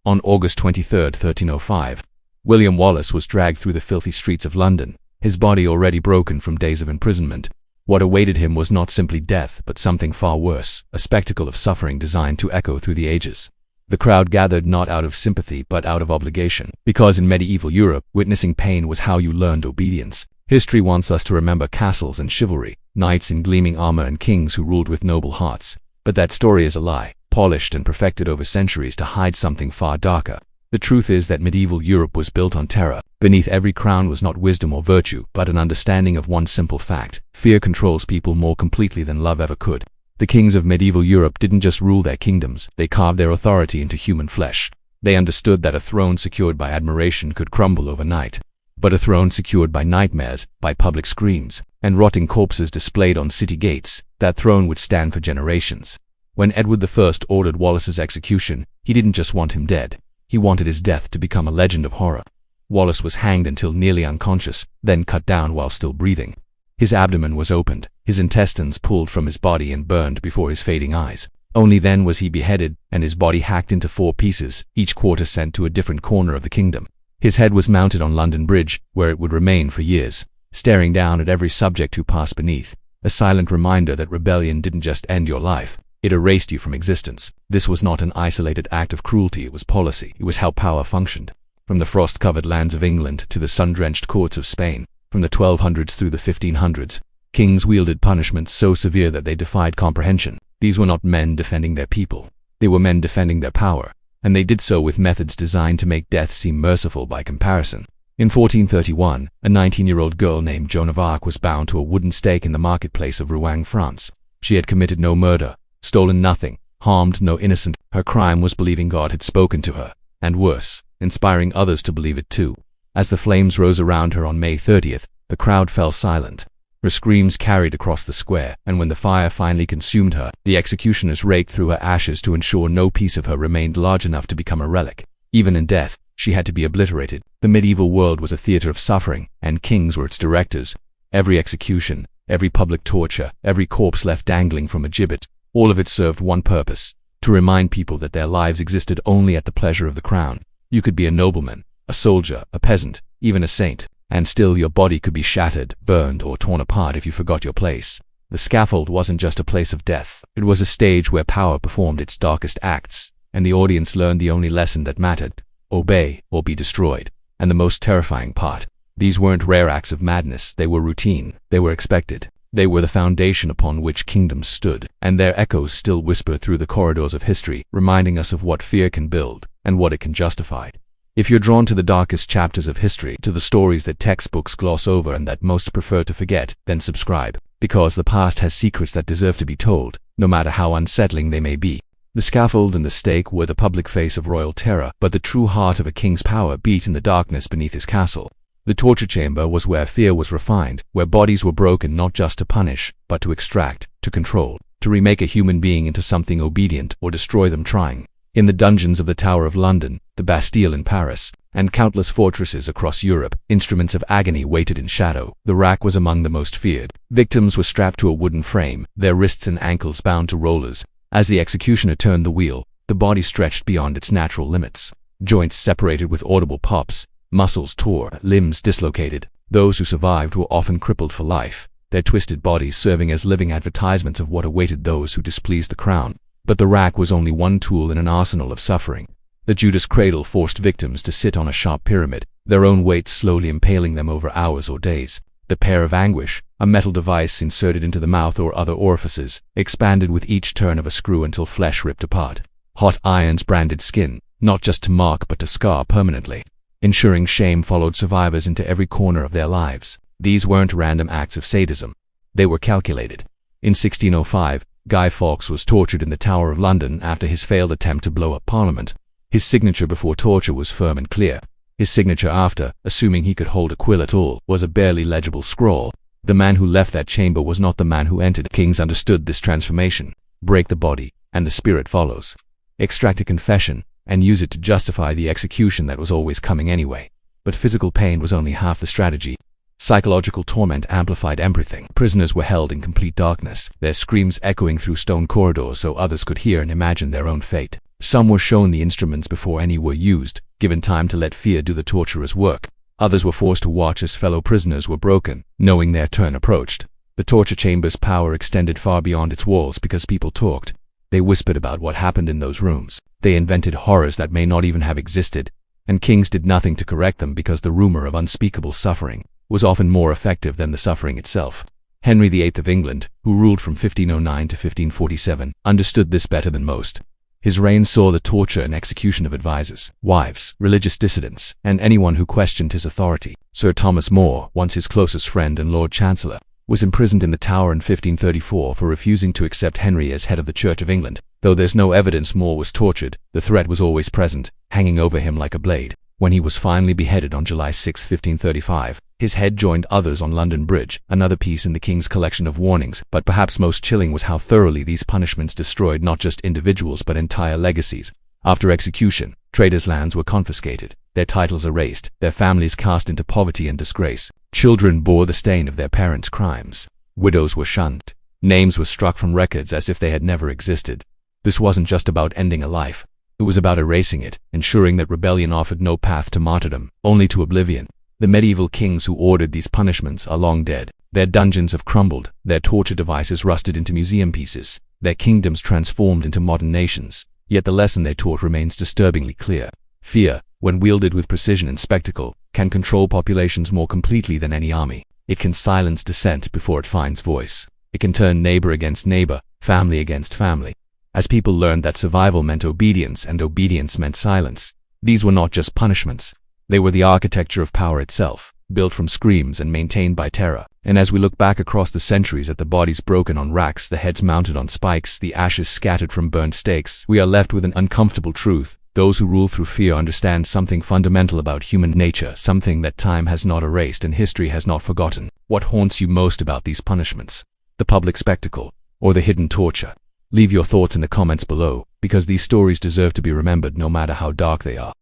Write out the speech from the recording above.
On August 23, 1305, William Wallace was dragged through the filthy streets of London, his body already broken from days of imprisonment. What awaited him was not simply death, but something far worse, a spectacle of suffering designed to echo through the ages. The crowd gathered not out of sympathy but out of obligation, because in medieval Europe, witnessing pain was how you learned obedience. History wants us to remember castles and chivalry, knights in gleaming armor and kings who ruled with noble hearts. But that story is a lie, polished and perfected over centuries to hide something far darker. The truth is that medieval Europe was built on terror. Beneath every crown was not wisdom or virtue, but an understanding of one simple fact: fear controls people more completely than love ever could. The kings of medieval Europe didn't just rule their kingdoms, they carved their authority into human flesh. They understood that a throne secured by admiration could crumble overnight. But a throne secured by nightmares, by public screams, and rotting corpses displayed on city gates, that throne would stand for generations. When Edward I ordered Wallace's execution, he didn't just want him dead. He wanted his death to become a legend of horror. Wallace was hanged until nearly unconscious, then cut down while still breathing. His abdomen was opened, his intestines pulled from his body and burned before his fading eyes. Only then was he beheaded, and his body hacked into 4 pieces, each quarter sent to a different corner of the kingdom. His head was mounted on London Bridge, where it would remain for years, staring down at every subject who passed beneath, a silent reminder that rebellion didn't just end your life, it erased you from existence. This was not an isolated act of cruelty, it was policy, it was how power functioned. From the frost-covered lands of England to the sun-drenched courts of Spain, from the 1200s through the 1500s, kings wielded punishments so severe that they defied comprehension. These were not men defending their people, they were men defending their power. And they did so with methods designed to make death seem merciful by comparison. In 1431, a 19-year-old girl named Joan of Arc was bound to a wooden stake in the marketplace of Rouen, France. She had committed no murder, stolen nothing, harmed no innocent. Her crime was believing God had spoken to her, and worse, inspiring others to believe it too. As the flames rose around her on May 30th, the crowd fell silent. Her screams carried across the square, and when the fire finally consumed her, the executioners raked through her ashes to ensure no piece of her remained large enough to become a relic. Even in death, she had to be obliterated. The medieval world was a theater of suffering, and kings were its directors. Every execution, every public torture, every corpse left dangling from a gibbet, all of it served one purpose: to remind people that their lives existed only at the pleasure of the crown. You could be a nobleman, a soldier, a peasant, even a saint, and still your body could be shattered, burned, or torn apart if you forgot your place. The scaffold wasn't just a place of death, it was a stage where power performed its darkest acts, and the audience learned the only lesson that mattered: obey or be destroyed. And the most terrifying part, these weren't rare acts of madness, they were routine, they were expected. They were the foundation upon which kingdoms stood, and their echoes still whisper through the corridors of history, reminding us of what fear can build, and what it can justify. If you're drawn to the darkest chapters of history, to the stories that textbooks gloss over and that most prefer to forget, then subscribe, because the past has secrets that deserve to be told, no matter how unsettling they may be. The scaffold and the stake were the public face of royal terror, but the true heart of a king's power beat in the darkness beneath his castle. The torture chamber was where fear was refined, where bodies were broken not just to punish, but to extract, to control, to remake a human being into something obedient or destroy them trying. In the dungeons of the Tower of London, the Bastille in Paris, and countless fortresses across Europe, instruments of agony waited in shadow. The rack was among the most feared. Victims were strapped to a wooden frame, their wrists and ankles bound to rollers. As the executioner turned the wheel, the body stretched beyond its natural limits. Joints separated with audible pops, muscles tore, limbs dislocated. Those who survived were often crippled for life, their twisted bodies serving as living advertisements of what awaited those who displeased the crown. But the rack was only one tool in an arsenal of suffering. The Judas cradle forced victims to sit on a sharp pyramid, their own weight slowly impaling them over hours or days. The pear of anguish, a metal device inserted into the mouth or other orifices, expanded with each turn of a screw until flesh ripped apart. Hot irons branded skin, not just to mark but to scar permanently, ensuring shame followed survivors into every corner of their lives. These weren't random acts of sadism. They were calculated. In 1605, Guy Fawkes was tortured in the Tower of London after his failed attempt to blow up Parliament. His signature before torture was firm and clear. His signature after, assuming he could hold a quill at all, was a barely legible scrawl. The man who left that chamber was not the man who entered. Kings understood this transformation. Break the body, and the spirit follows. Extract a confession, and use it to justify the execution that was always coming anyway. But physical pain was only half the strategy. Psychological torment amplified everything. Prisoners were held in complete darkness, their screams echoing through stone corridors so others could hear and imagine their own fate. Some were shown the instruments before any were used, given time to let fear do the torturer's work. Others were forced to watch as fellow prisoners were broken, knowing their turn approached. The torture chamber's power extended far beyond its walls because people talked. They whispered about what happened in those rooms. They invented horrors that may not even have existed, and kings did nothing to correct them because the rumor of unspeakable suffering was often more effective than the suffering itself. Henry VIII of England, who ruled from 1509 to 1547, understood this better than most. His reign saw the torture and execution of advisors, wives, religious dissidents, and anyone who questioned his authority. Sir Thomas More, once his closest friend and Lord Chancellor, was imprisoned in the Tower in 1534 for refusing to accept Henry as head of the Church of England. Though there's no evidence More was tortured, the threat was always present, hanging over him like a blade. When he was finally beheaded on July 6, 1535, his head joined others on London Bridge, another piece in the king's collection of warnings. But perhaps most chilling was how thoroughly these punishments destroyed not just individuals but entire legacies. After execution, traitors' lands were confiscated, their titles erased, their families cast into poverty and disgrace. Children bore the stain of their parents' crimes. Widows were shunned. Names were struck from records as if they had never existed. This wasn't just about ending a life. It was about erasing it, ensuring that rebellion offered no path to martyrdom, only to oblivion. The medieval kings who ordered these punishments are long dead. Their dungeons have crumbled, their torture devices rusted into museum pieces, their kingdoms transformed into modern nations. Yet the lesson they taught remains disturbingly clear. Fear, when wielded with precision and spectacle, can control populations more completely than any army. It can silence dissent before it finds voice. It can turn neighbor against neighbor, family against family. As people learned that survival meant obedience and obedience meant silence, these were not just punishments. They were the architecture of power itself, built from screams and maintained by terror. And as we look back across the centuries at the bodies broken on racks, the heads mounted on spikes, the ashes scattered from burnt stakes, we are left with an uncomfortable truth. Those who rule through fear understand something fundamental about human nature, something that time has not erased and history has not forgotten. What haunts you most about these punishments? The public spectacle, or the hidden torture? Leave your thoughts in the comments below, because these stories deserve to be remembered no matter how dark they are.